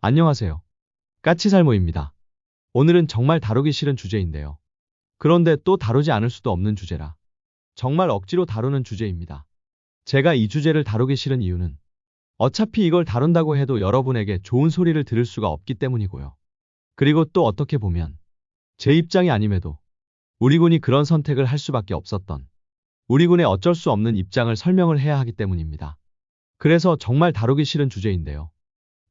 안녕하세요. 까치살모입니다. 오늘은 정말 다루기 싫은 주제인데요. 그런데 또 다루지 않을 수도 없는 주제라. 정말 억지로 다루는 주제입니다. 제가 이 주제를 다루기 싫은 이유는 어차피 이걸 다룬다고 해도 여러분에게 좋은 소리를 들을 수가 없기 때문이고요. 그리고 또 어떻게 보면 제 입장이 아님에도 우리 군이 그런 선택을 할 수밖에 없었던 우리 군의 어쩔 수 없는 입장을 설명을 해야 하기 때문입니다. 그래서 정말 다루기 싫은 주제인데요.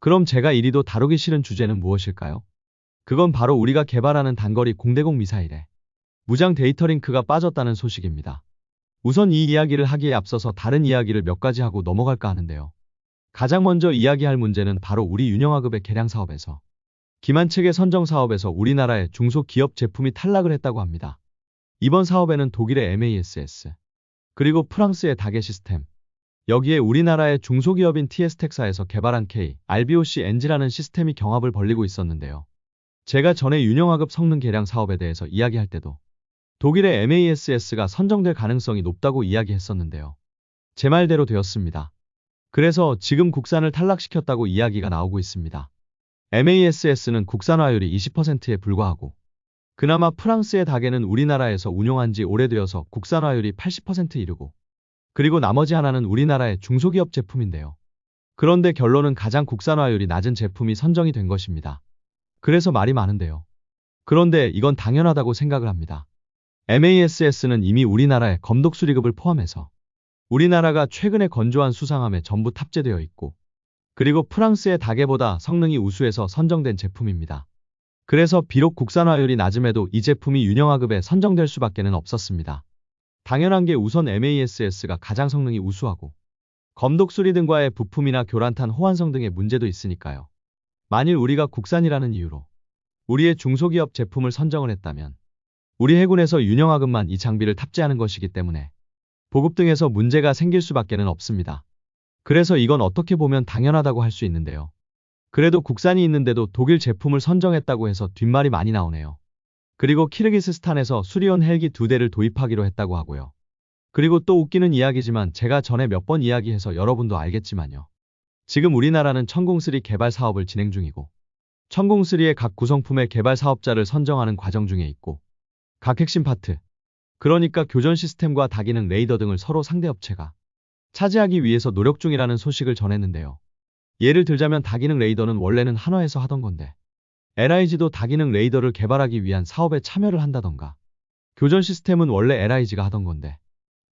그럼 제가 이리도 다루기 싫은 주제는 무엇일까요? 그건 바로 우리가 개발하는 단거리 공대공 미사일에 무장 데이터 링크가 빠졌다는 소식입니다. 우선 이 이야기를 하기에 앞서서 다른 이야기를 몇 가지 하고 넘어갈까 하는데요. 가장 먼저 이야기할 문제는 바로 우리 윤영하급의 개량 사업에서 기만측의 선정 사업에서 우리나라의 중소기업 제품이 탈락을 했다고 합니다. 이번 사업에는 독일의 MASS, 그리고 프랑스의 다게 시스템, 여기에 우리나라의 중소기업인 TS텍사에서 개발한 RBOC-NG라는 시스템이 경합을 벌이고 있었는데요. 제가 전에 윤영하급 성능 개량 사업에 대해서 이야기할 때도 독일의 MASS가 선정될 가능성이 높다고 이야기했었는데요. 제 말대로 되었습니다. 그래서 지금 국산을 탈락시켰다고 이야기가 나오고 있습니다. MASS는 국산화율이 20%에 불과하고 그나마 프랑스의 다게는 우리나라에서 운용한 지 오래되어서 국산화율이 80% 이르고 그리고 나머지 하나는 우리나라의 중소기업 제품인데요. 그런데 결론은 가장 국산화율이 낮은 제품이 선정이 된 것입니다. 그래서 말이 많은데요. 그런데 이건 당연하다고 생각을 합니다. MASS는 이미 우리나라의 검독 수리급을 포함해서 우리나라가 최근에 건조한 수상함에 전부 탑재되어 있고 그리고 프랑스의 다게보다 성능이 우수해서 선정된 제품입니다. 그래서 비록 국산화율이 낮음에도 이 제품이 윤영하급에 선정될 수밖에는 없었습니다. 당연한 게 우선 MASS가 가장 성능이 우수하고 검독 수리 등과의 부품이나 교란탄 호환성 등의 문제도 있으니까요. 만일 우리가 국산이라는 이유로 우리의 중소기업 제품을 선정을 했다면 우리 해군에서 윤영하급만 이 장비를 탑재하는 것이기 때문에 보급 등에서 문제가 생길 수밖에는 없습니다. 그래서 이건 어떻게 보면 당연하다고 할 수 있는데요. 그래도 국산이 있는데도 독일 제품을 선정했다고 해서 뒷말이 많이 나오네요. 그리고 키르기스스탄에서 수리온 헬기 2대를 도입하기로 했다고 하고요. 그리고 또 웃기는 이야기지만 제가 전에 몇 번 이야기해서 여러분도 알겠지만요. 지금 우리나라는 천공3 개발 사업을 진행 중이고 천공3의 각 구성품의 개발 사업자를 선정하는 과정 중에 있고 각 핵심 파트, 그러니까 교전 시스템과 다기능 레이더 등을 서로 상대 업체가 차지하기 위해서 노력 중이라는 소식을 전했는데요. 예를 들자면 다기능 레이더는 원래는 한화에서 하던 건데 LIG도 다기능 레이더를 개발하기 위한 사업에 참여를 한다던가 교전 시스템은 원래 LIG가 하던 건데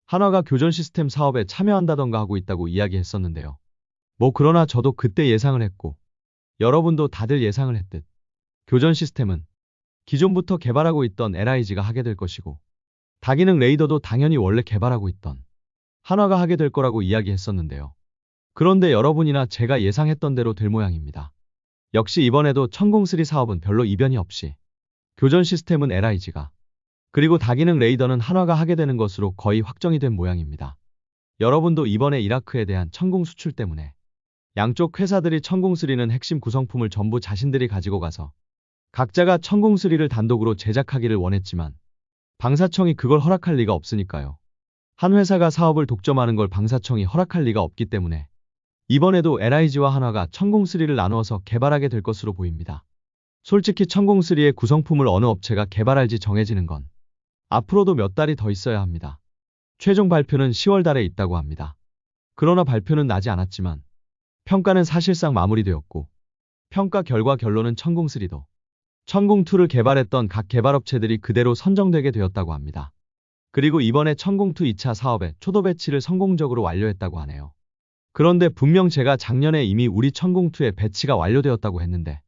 한화가 교전 시스템 사업에 참여한다던가 하고 있다고 이야기했었는데요. 뭐 그러나 저도 그때 예상을 했고 여러분도 다들 예상을 했듯 교전 시스템은 기존부터 개발하고 있던 LIG가 하게 될 것이고 다기능 레이더도 당연히 원래 개발하고 있던 한화가 하게 될 거라고 이야기했었는데요. 그런데 여러분이나 제가 예상했던 대로 될 모양입니다. 역시 이번에도 천공3 사업은 별로 이변이 없이 교전 시스템은 LIG가 그리고 다기능 레이더는 한화가 하게 되는 것으로 거의 확정이 된 모양입니다. 여러분도 이번에 이라크에 대한 천공 수출 때문에 양쪽 회사들이 천공3는 핵심 구성품을 전부 자신들이 가지고 가서 각자가 천공3를 단독으로 제작하기를 원했지만 방사청이 그걸 허락할 리가 없으니까요. 한 회사가 사업을 독점하는 걸 방사청이 허락할 리가 없기 때문에 이번에도 LIG와 한화가 천공3를 나누어서 개발하게 될 것으로 보입니다. 솔직히 천공3의 구성품을 어느 업체가 개발할지 정해지는 건 앞으로도 몇 달이 더 있어야 합니다. 최종 발표는 10월 달에 있다고 합니다. 그러나 발표는 나지 않았지만 평가는 사실상 마무리되었고 평가 결과 결론은 천공3도 천공2를 개발했던 각 개발업체들이 그대로 선정되게 되었다고 합니다. 그리고 이번에 천공2 2차 사업의 초도 배치를 성공적으로 완료했다고 하네요. 그런데 분명 제가 작년에 이미 우리 천공2의 배치가 완료되었다고 했는데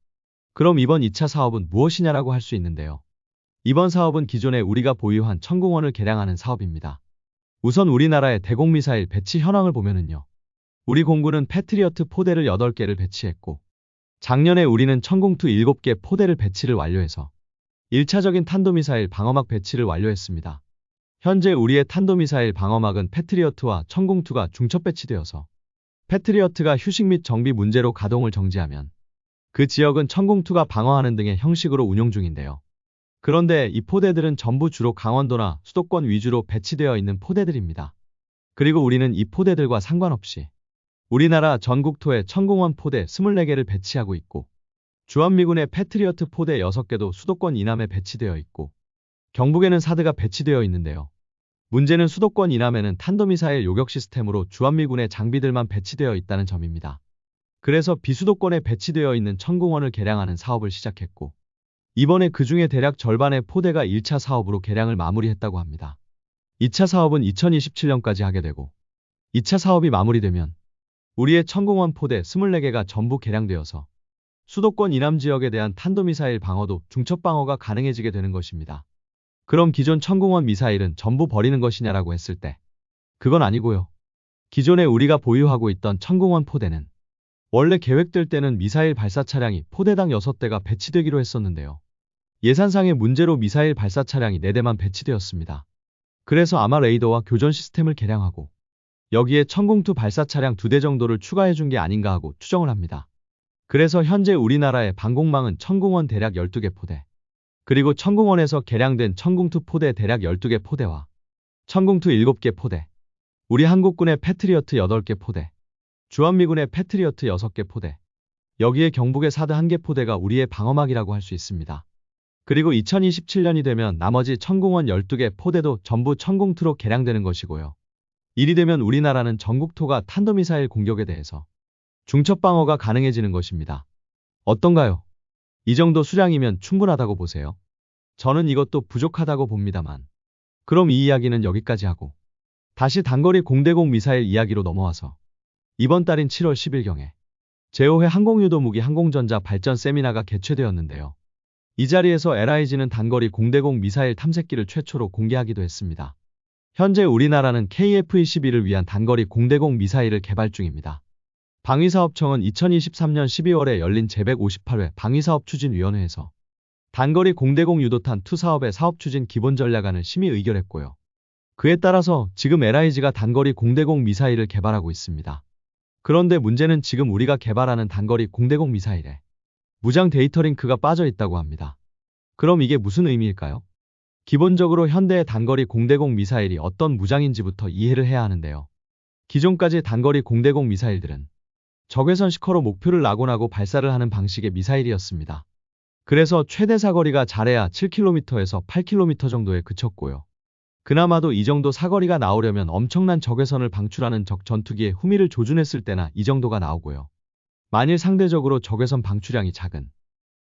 그럼 이번 2차 사업은 무엇이냐라고 할 수 있는데요. 이번 사업은 기존에 우리가 보유한 천공원을 개량하는 사업입니다. 우선 우리나라의 대공미사일 배치 현황을 보면은요. 우리 공군은 패트리어트 포대를 8개를 배치했고 작년에 우리는 천공2 7개 포대를 배치를 완료해서 1차적인 탄도미사일 방어막 배치를 완료했습니다. 현재 우리의 탄도미사일 방어막은 패트리어트와 천공2가 중첩 배치되어서 패트리어트가 휴식 및 정비 문제로 가동을 정지하면 그 지역은 천공2가 방어하는 등의 형식으로 운용 중인데요. 그런데 이 포대들은 전부 주로 강원도나 수도권 위주로 배치되어 있는 포대들입니다. 그리고 우리는 이 포대들과 상관없이 우리나라 전국토에 천공원 포대 24개를 배치하고 있고 주한미군의 패트리어트 포대 6개도 수도권 이남에 배치되어 있고 경북에는 사드가 배치되어 있는데요. 문제는 수도권 이남에는 탄도미사일 요격 시스템으로 주한미군의 장비들만 배치되어 있다는 점입니다. 그래서 비수도권에 배치되어 있는 천궁원을 개량하는 사업을 시작했고 이번에 그중에 대략 절반의 포대가 1차 사업으로 개량을 마무리했다고 합니다. 2차 사업은 2027년까지 하게 되고 2차 사업이 마무리되면 우리의 천궁원 포대 24개가 전부 개량되어서 수도권 이남 지역에 대한 탄도미사일 방어도 중첩방어가 가능해지게 되는 것입니다. 그럼 기존 천궁원 미사일은 전부 버리는 것이냐라고 했을 때 그건 아니고요. 기존에 우리가 보유하고 있던 천궁원 포대는 원래 계획될 때는 미사일 발사 차량이 포대당 6대가 배치되기로 했었는데요. 예산상의 문제로 미사일 발사 차량이 4대만 배치되었습니다. 그래서 아마 레이더와 교전 시스템을 개량하고 여기에 천궁2 발사 차량 2대 정도를 추가해준 게 아닌가 하고 추정을 합니다. 그래서 현재 우리나라의 방공망은 천궁원 대략 12개 포대, 그리고 천궁원에서 개량된 천궁2 포대 대략 12개 포대와 천궁2 7개 포대, 우리 한국군의 패트리어트 8개 포대, 주한미군의 패트리어트 6개 포대, 여기에 경북의 사드 1개 포대가 우리의 방어막이라고 할 수 있습니다. 그리고 2027년이 되면 나머지 천궁원 12개 포대도 전부 천궁2로 개량되는 것이고요. 이리 되면 우리나라는 전국토가 탄도미사일 공격에 대해서 중첩방어가 가능해지는 것입니다. 어떤가요? 이 정도 수량이면 충분하다고 보세요. 저는 이것도 부족하다고 봅니다만. 그럼 이 이야기는 여기까지 하고 다시 단거리 공대공 미사일 이야기로 넘어와서 이번 달인 7월 10일경에 제5회 항공유도무기 항공전자 발전 세미나가 개최되었는데요. 이 자리에서 LIG는 단거리 공대공 미사일 탐색기를 최초로 공개하기도 했습니다. 현재 우리나라는 KF-21을 위한 단거리 공대공 미사일을 개발 중입니다. 방위사업청은 2023년 12월에 열린 제158회 방위사업추진위원회에서 단거리 공대공 유도탄 2 사업의 사업추진 기본전략안을 심의 의결했고요. 그에 따라서 지금 LIG가 단거리 공대공 미사일을 개발하고 있습니다. 그런데 문제는 지금 우리가 개발하는 단거리 공대공 미사일에 무장 데이터 링크가 빠져 있다고 합니다. 그럼 이게 무슨 의미일까요? 기본적으로 현대의 단거리 공대공 미사일이 어떤 무장인지부터 이해를 해야 하는데요. 기존까지 단거리 공대공 미사일들은 적외선 시커로 목표를 낙원하고 발사를 하는 방식의 미사일이었습니다. 그래서 최대 사거리가 잘해야 7km에서 8km 정도에 그쳤고요. 그나마도 이 정도 사거리가 나오려면 엄청난 적외선을 방출하는 적 전투기의 후미를 조준했을 때나 이 정도가 나오고요. 만일 상대적으로 적외선 방출량이 작은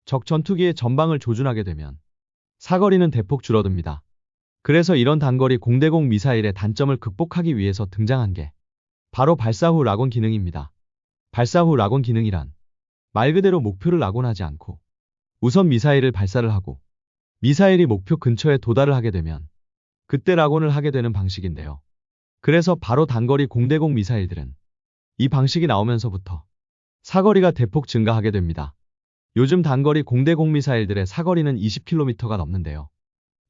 적 전투기의 전방을 조준하게 되면 사거리는 대폭 줄어듭니다. 그래서 이런 단거리 공대공 미사일의 단점을 극복하기 위해서 등장한 게 바로 발사 후 낙원 기능입니다. 발사 후 낙원 기능이란 말 그대로 목표를 낙원하지 않고 우선 미사일을 발사를 하고 미사일이 목표 근처에 도달을 하게 되면 그때 낙원을 하게 되는 방식인데요. 그래서 바로 단거리 공대공 미사일들은 이 방식이 나오면서부터 사거리가 대폭 증가하게 됩니다. 요즘 단거리 공대공 미사일들의 사거리는 20km가 넘는데요.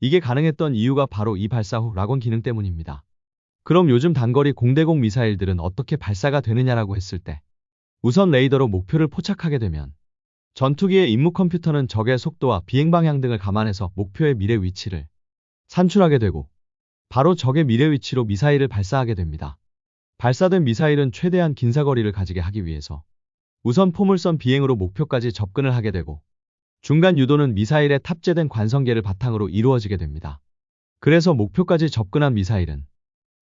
이게 가능했던 이유가 바로 이 발사 후 낙원 기능 때문입니다. 그럼 요즘 단거리 공대공 미사일들은 어떻게 발사가 되느냐라고 했을 때 우선 레이더로 목표를 포착하게 되면 전투기의 임무 컴퓨터는 적의 속도와 비행 방향 등을 감안해서 목표의 미래 위치를 산출하게 되고 바로 적의 미래 위치로 미사일을 발사하게 됩니다. 발사된 미사일은 최대한 긴 사거리를 가지게 하기 위해서 우선 포물선 비행으로 목표까지 접근을 하게 되고 중간 유도는 미사일에 탑재된 관성계를 바탕으로 이루어지게 됩니다. 그래서 목표까지 접근한 미사일은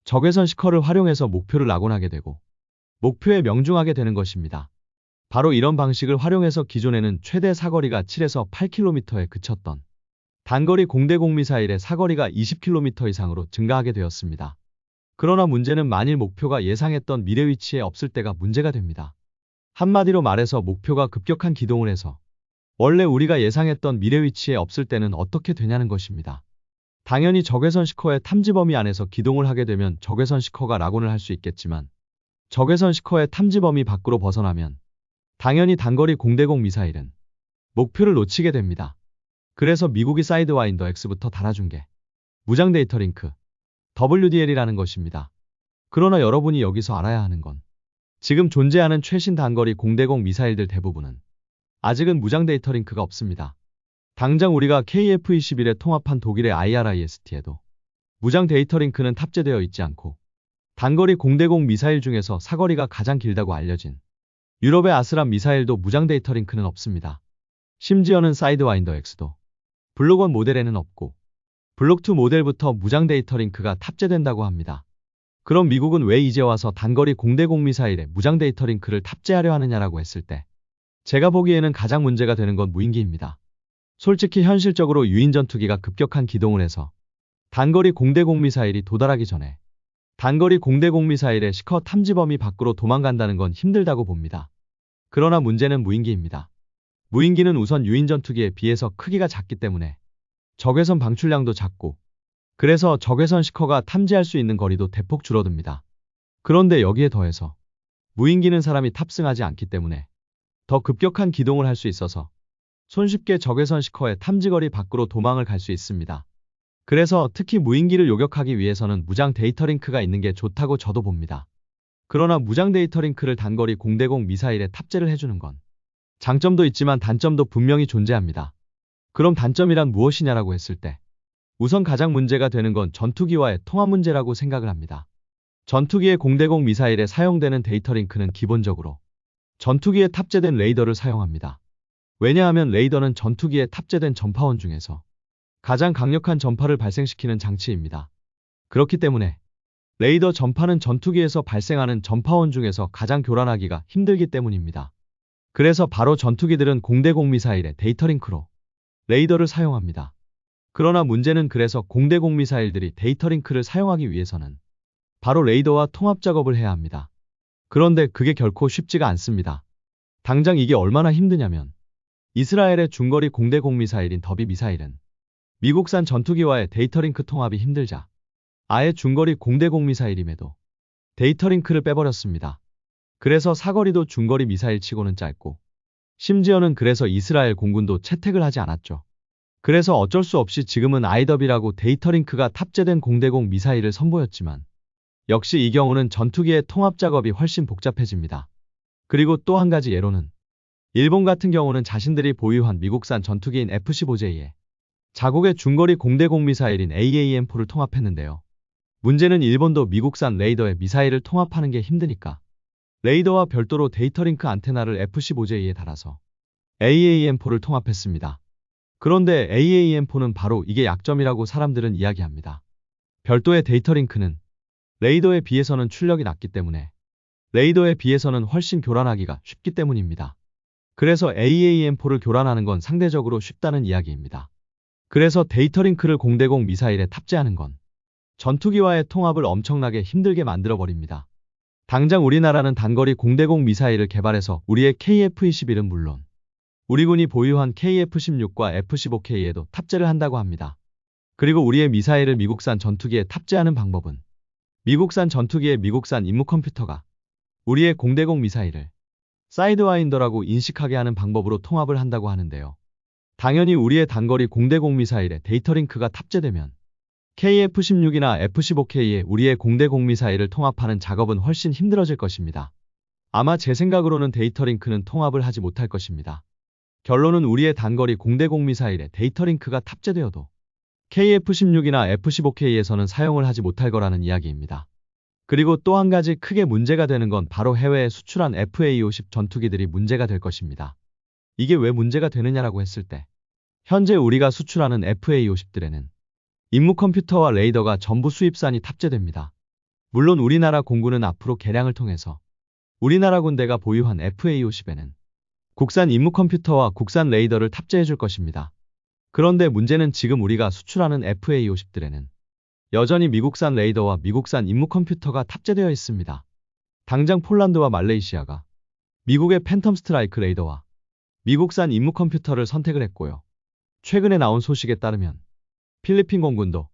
적외선 시커를 활용해서 목표를 낙원하게 되고 목표에 명중하게 되는 것입니다. 바로 이런 방식을 활용해서 기존에는 최대 사거리가 7에서 8km에 그쳤던 단거리 공대공 미사일의 사거리가 20km 이상으로 증가하게 되었습니다. 그러나 문제는 만일 목표가 예상했던 미래 위치에 없을 때가 문제가 됩니다. 한마디로 말해서 목표가 급격한 기동을 해서 원래 우리가 예상했던 미래 위치에 없을 때는 어떻게 되냐는 것입니다. 당연히 적외선 시커의 탐지 범위 안에서 기동을 하게 되면 적외선 시커가 낙원을 할 수 있겠지만 적외선 시커의 탐지 범위 밖으로 벗어나면 당연히 단거리 공대공 미사일은 목표를 놓치게 됩니다. 그래서 미국이 사이드와인더 X부터 달아준 게 무장 데이터 링크 WDL이라는 것입니다. 그러나 여러분이 여기서 알아야 하는 건 지금 존재하는 최신 단거리 공대공 미사일들 대부분은 아직은 무장 데이터 링크가 없습니다. 당장 우리가 KF-21에 통합한 독일의 IRIS-T에도 무장 데이터 링크는 탑재되어 있지 않고 단거리 공대공 미사일 중에서 사거리가 가장 길다고 알려진 유럽의 아스람 미사일도 무장 데이터 링크는 없습니다. 심지어는 사이드와인더 X도 블록 1 모델에는 없고 블록 2 모델부터 무장 데이터 링크가 탑재된다고 합니다. 그럼 미국은 왜 이제 와서 단거리 공대공 미사일에 무장 데이터 링크를 탑재하려 하느냐라고 했을 때 제가 보기에는 가장 문제가 되는 건 무인기입니다. 솔직히 현실적으로 유인 전투기가 급격한 기동을 해서 단거리 공대공 미사일이 도달하기 전에 단거리 공대공 미사일의 시커 탐지 범위 밖으로 도망간다는 건 힘들다고 봅니다. 그러나 문제는 무인기입니다. 무인기는 우선 유인 전투기에 비해서 크기가 작기 때문에 적외선 방출량도 작고 그래서 적외선 시커가 탐지할 수 있는 거리도 대폭 줄어듭니다. 그런데 여기에 더해서 무인기는 사람이 탑승하지 않기 때문에 더 급격한 기동을 할 수 있어서 손쉽게 적외선 시커의 탐지거리 밖으로 도망을 갈 수 있습니다. 그래서 특히 무인기를 요격하기 위해서는 무장 데이터 링크가 있는 게 좋다고 저도 봅니다. 그러나 무장 데이터 링크를 단거리 공대공 미사일에 탑재를 해주는 건 장점도 있지만 단점도 분명히 존재합니다. 그럼 단점이란 무엇이냐라고 했을 때 우선 가장 문제가 되는 건 전투기와의 통합 문제라고 생각을 합니다. 전투기의 공대공 미사일에 사용되는 데이터 링크는 기본적으로 전투기에 탑재된 레이더를 사용합니다. 왜냐하면 레이더는 전투기에 탑재된 전파원 중에서 가장 강력한 전파를 발생시키는 장치입니다. 그렇기 때문에 레이더 전파는 전투기에서 발생하는 전파원 중에서 가장 교란하기가 힘들기 때문입니다. 그래서 바로 전투기들은 공대공 미사일의 데이터 링크로 레이더를 사용합니다. 그러나 문제는 그래서 공대공 미사일들이 데이터 링크를 사용하기 위해서는 바로 레이더와 통합 작업을 해야 합니다. 그런데 그게 결코 쉽지가 않습니다. 당장 이게 얼마나 힘드냐면 이스라엘의 중거리 공대공 미사일인 더비 미사일은 미국산 전투기와의 데이터 링크 통합이 힘들자 아예 중거리 공대공 미사일임에도 데이터 링크를 빼버렸습니다. 그래서 사거리도 중거리 미사일 치고는 짧고 심지어는 그래서 이스라엘 공군도 채택을 하지 않았죠. 그래서 어쩔 수 없이 지금은 아이더비라고 데이터 링크가 탑재된 공대공 미사일을 선보였지만 역시 이 경우는 전투기의 통합 작업이 훨씬 복잡해집니다. 그리고 또 한 가지 예로는 일본 같은 경우는 자신들이 보유한 미국산 전투기인 F-15J에 자국의 중거리 공대공 미사일인 AAM-4를 통합했는데요. 문제는 일본도 미국산 레이더에 미사일을 통합하는 게 힘드니까 레이더와 별도로 데이터 링크 안테나를 F-15J에 달아서 AAM-4를 통합했습니다. 그런데 AAM-4는 바로 이게 약점이라고 사람들은 이야기합니다. 별도의 데이터 링크는 레이더에 비해서는 출력이 낮기 때문에 레이더에 비해서는 훨씬 교란하기가 쉽기 때문입니다. 그래서 AAM-4를 교란하는 건 상대적으로 쉽다는 이야기입니다. 그래서 데이터 링크를 공대공 미사일에 탑재하는 건 전투기와의 통합을 엄청나게 힘들게 만들어버립니다. 당장 우리나라는 단거리 공대공 미사일을 개발해서 우리의 KF-21은 물론 우리 군이 보유한 KF-16과 F-15K에도 탑재를 한다고 합니다. 그리고 우리의 미사일을 미국산 전투기에 탑재하는 방법은 미국산 전투기에 미국산 임무 컴퓨터가 우리의 공대공 미사일을 사이드와인더라고 인식하게 하는 방법으로 통합을 한다고 하는데요. 당연히 우리의 단거리 공대공 미사일에 데이터 링크가 탑재되면 KF-16이나 F-15K에 우리의 공대공 미사일을 통합하는 작업은 훨씬 힘들어질 것입니다. 아마 제 생각으로는 데이터 링크는 통합을 하지 못할 것입니다. 결론은 우리의 단거리 공대공 미사일에 데이터 링크가 탑재되어도 KF-16이나 F-15K에서는 사용을 하지 못할 거라는 이야기입니다. 그리고 또 한 가지 크게 문제가 되는 건 바로 해외에 수출한 FA-50 전투기들이 문제가 될 것입니다. 이게 왜 문제가 되느냐라고 했을 때 현재 우리가 수출하는 FA-50들에는 임무 컴퓨터와 레이더가 전부 수입산이 탑재됩니다. 물론 우리나라 공군은 앞으로 개량을 통해서 우리나라 군대가 보유한 FA-50에는 국산 임무 컴퓨터와 국산 레이더를 탑재해 줄 것입니다. 그런데 문제는 지금 우리가 수출하는 FA-50들에는 여전히 미국산 레이더와 미국산 임무 컴퓨터가 탑재되어 있습니다. 당장 폴란드와 말레이시아가 미국의 팬텀 스트라이크 레이더와 미국산 임무 컴퓨터를 선택을 했고요. 최근에 나온 소식에 따르면 필리핀 공군도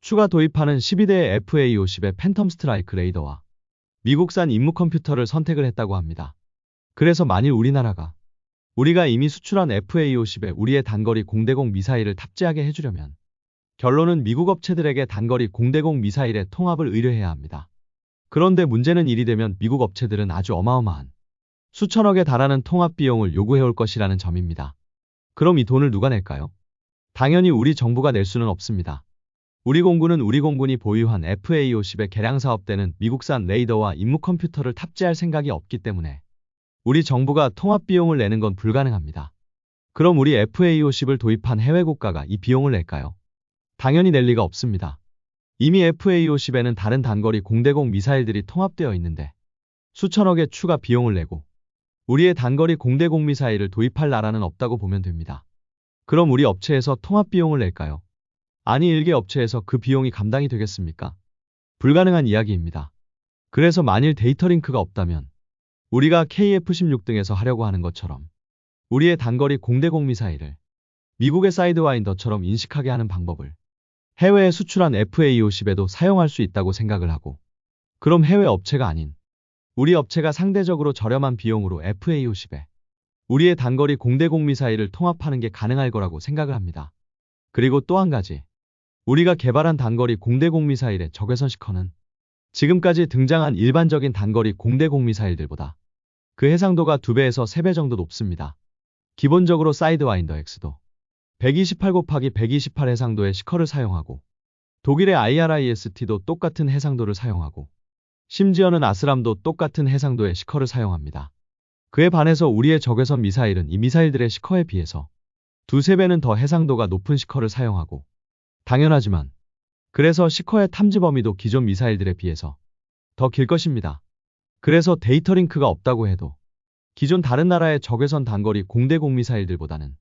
추가 도입하는 12대의 FA-50의 팬텀 스트라이크 레이더와 미국산 임무 컴퓨터를 선택을 했다고 합니다. 그래서 만일 우리가 이미 수출한 FA-50에 우리의 단거리 공대공 미사일을 탑재하게 해주려면 결론은 미국 업체들에게 단거리 공대공 미사일의 통합을 의뢰해야 합니다. 그런데 문제는 이리 되면 미국 업체들은 아주 어마어마한 수천억에 달하는 통합 비용을 요구해올 것이라는 점입니다. 그럼 이 돈을 누가 낼까요? 당연히 우리 정부가 낼 수는 없습니다. 우리 공군이 보유한 FA-50의 개량 사업 때는 미국산 레이더와 임무 컴퓨터를 탑재할 생각이 없기 때문에 우리 정부가 통합 비용을 내는 건 불가능합니다. 그럼 우리 FA50을 도입한 해외 국가가 이 비용을 낼까요? 당연히 낼 리가 없습니다. 이미 FA50에는 다른 단거리 공대공 미사일들이 통합되어 있는데 수천억의 추가 비용을 내고 우리의 단거리 공대공 미사일을 도입할 나라는 없다고 보면 됩니다. 그럼 우리 업체에서 통합 비용을 낼까요? 아니 일개 업체에서 그 비용이 감당이 되겠습니까? 불가능한 이야기입니다. 그래서 만일 데이터링크가 없다면 우리가 KF-16 등에서 하려고 하는 것처럼 우리의 단거리 공대공 미사일을 미국의 사이드와인더처럼 인식하게 하는 방법을 해외에 수출한 FA-50에도 사용할 수 있다고 생각을 하고 그럼 해외 업체가 아닌 우리 업체가 상대적으로 저렴한 비용으로 FA-50에 우리의 단거리 공대공 미사일을 통합하는 게 가능할 거라고 생각을 합니다. 그리고 또 한 가지 우리가 개발한 단거리 공대공 미사일의 적외선 시커는 지금까지 등장한 일반적인 단거리 공대공 미사일들보다 그 해상도가 2배에서 3배 정도 높습니다. 기본적으로 사이드와인더 X도 128곱하기128 해상도의 시커를 사용하고 독일의 IRIS-T도 똑같은 해상도를 사용하고 심지어는 아스람도 똑같은 해상도의 시커를 사용합니다. 그에 반해서 우리의 적외선 미사일은 이 미사일들의 시커에 비해서 2~3배는 더 해상도가 높은 시커를 사용하고 당연하지만 그래서 시커의 탐지 범위도 기존 미사일들에 비해서 더 길 것입니다. 그래서 데이터링크가 없다고 해도 기존 다른 나라의 적외선 단거리 공대공 미사일들보다는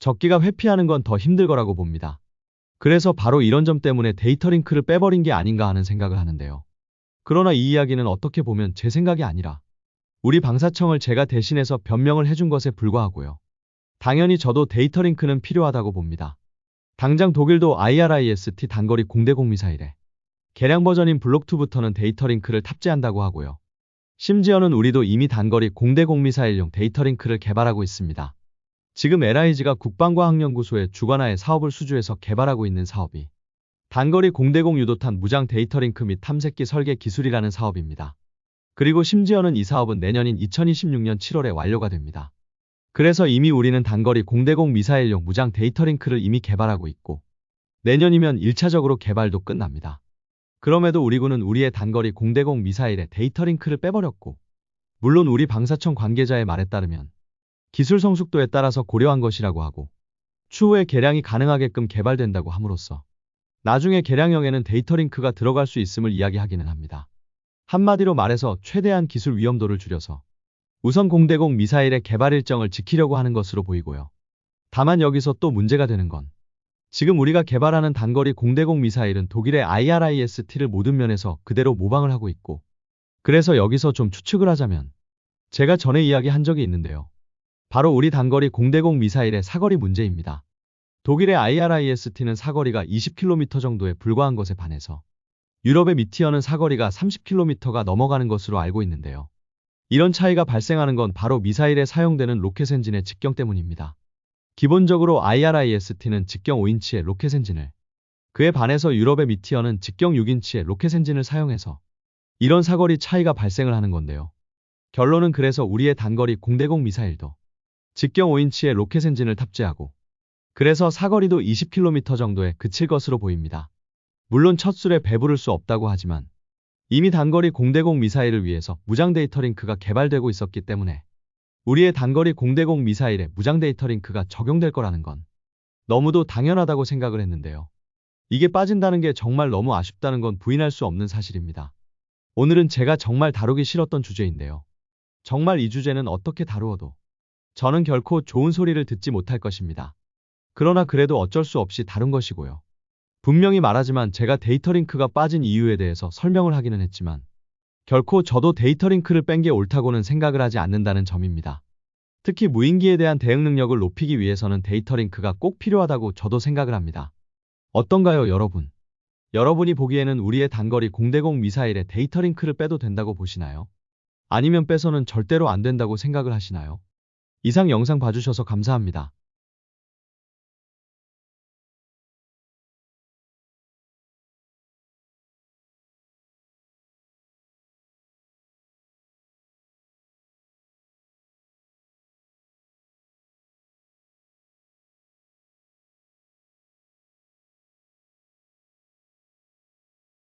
적기가 회피하는 건 더 힘들 거라고 봅니다. 그래서 바로 이런 점 때문에 데이터링크를 빼버린 게 아닌가 하는 생각을 하는데요. 그러나 이 이야기는 어떻게 보면 제 생각이 아니라 우리 방사청을 제가 대신해서 변명을 해준 것에 불과하고요. 당연히 저도 데이터링크는 필요하다고 봅니다. 당장 독일도 IRIS-T 단거리 공대공 미사일에 개량 버전인 블록2부터는 데이터링크를 탑재한다고 하고요. 심지어는 우리도 이미 단거리 공대공 미사일용 데이터링크를 개발하고 있습니다. 지금 LIG가 국방과학연구소에 주관하에 사업을 수주해서 개발하고 있는 사업이 단거리 공대공 유도탄 무장 데이터링크 및 탐색기 설계 기술이라는 사업입니다. 그리고 심지어는 이 사업은 내년인 2026년 7월에 완료가 됩니다. 그래서 이미 우리는 단거리 공대공 미사일용 무장 데이터링크를 이미 개발하고 있고 내년이면 1차적으로 개발도 끝납니다. 그럼에도 우리 군은 우리의 단거리 공대공 미사일에 데이터링크를 빼버렸고 물론 우리 방사청 관계자의 말에 따르면 기술 성숙도에 따라서 고려한 것이라고 하고 추후에 개량이 가능하게끔 개발된다고 함으로써 나중에 개량형에는 데이터링크가 들어갈 수 있음을 이야기하기는 합니다. 한마디로 말해서 최대한 기술 위험도를 줄여서 우선 공대공 미사일의 개발 일정을 지키려고 하는 것으로 보이고요. 다만 여기서 또 문제가 되는 건 지금 우리가 개발하는 단거리 공대공 미사일은 독일의 IRIS-T를 모든 면에서 그대로 모방을 하고 있고 그래서 여기서 좀 추측을 하자면 제가 전에 이야기한 적이 있는데요. 바로 우리 단거리 공대공 미사일의 사거리 문제입니다. 독일의 IRIS-T는 사거리가 20km 정도에 불과한 것에 반해서 유럽의 미티어는 사거리가 30km가 넘어가는 것으로 알고 있는데요. 이런 차이가 발생하는 건 바로 미사일에 사용되는 로켓 엔진의 직경 때문입니다. 기본적으로 IRIS-T는 직경 5인치의 로켓 엔진을 그에 반해서 유럽의 미티어는 직경 6인치의 로켓 엔진을 사용해서 이런 사거리 차이가 발생을 하는 건데요. 결론은 그래서 우리의 단거리 공대공 미사일도 직경 5인치의 로켓 엔진을 탑재하고 그래서 사거리도 20km 정도에 그칠 것으로 보입니다. 물론 첫 술에 배부를 수 없다고 하지만 이미 단거리 공대공 미사일을 위해서 무장 데이터링크가 개발되고 있었기 때문에 우리의 단거리 공대공 미사일에 무장 데이터링크가 적용될 거라는 건 너무도 당연하다고 생각을 했는데요. 이게 빠진다는 게 정말 너무 아쉽다는 건 부인할 수 없는 사실입니다. 오늘은 제가 정말 다루기 싫었던 주제인데요. 정말 이 주제는 어떻게 다루어도 저는 결코 좋은 소리를 듣지 못할 것입니다. 그러나 그래도 어쩔 수 없이 다룬 것이고요. 분명히 말하지만 제가 데이터링크가 빠진 이유에 대해서 설명을 하기는 했지만 결코 저도 데이터링크를 뺀 게 옳다고는 생각을 하지 않는다는 점입니다. 특히 무인기에 대한 대응 능력을 높이기 위해서는 데이터링크가 꼭 필요하다고 저도 생각을 합니다. 어떤가요, 여러분? 여러분이 보기에는 우리의 단거리 공대공 미사일에 데이터링크를 빼도 된다고 보시나요? 아니면 빼서는 절대로 안 된다고 생각을 하시나요? 이상 영상 봐주셔서 감사합니다.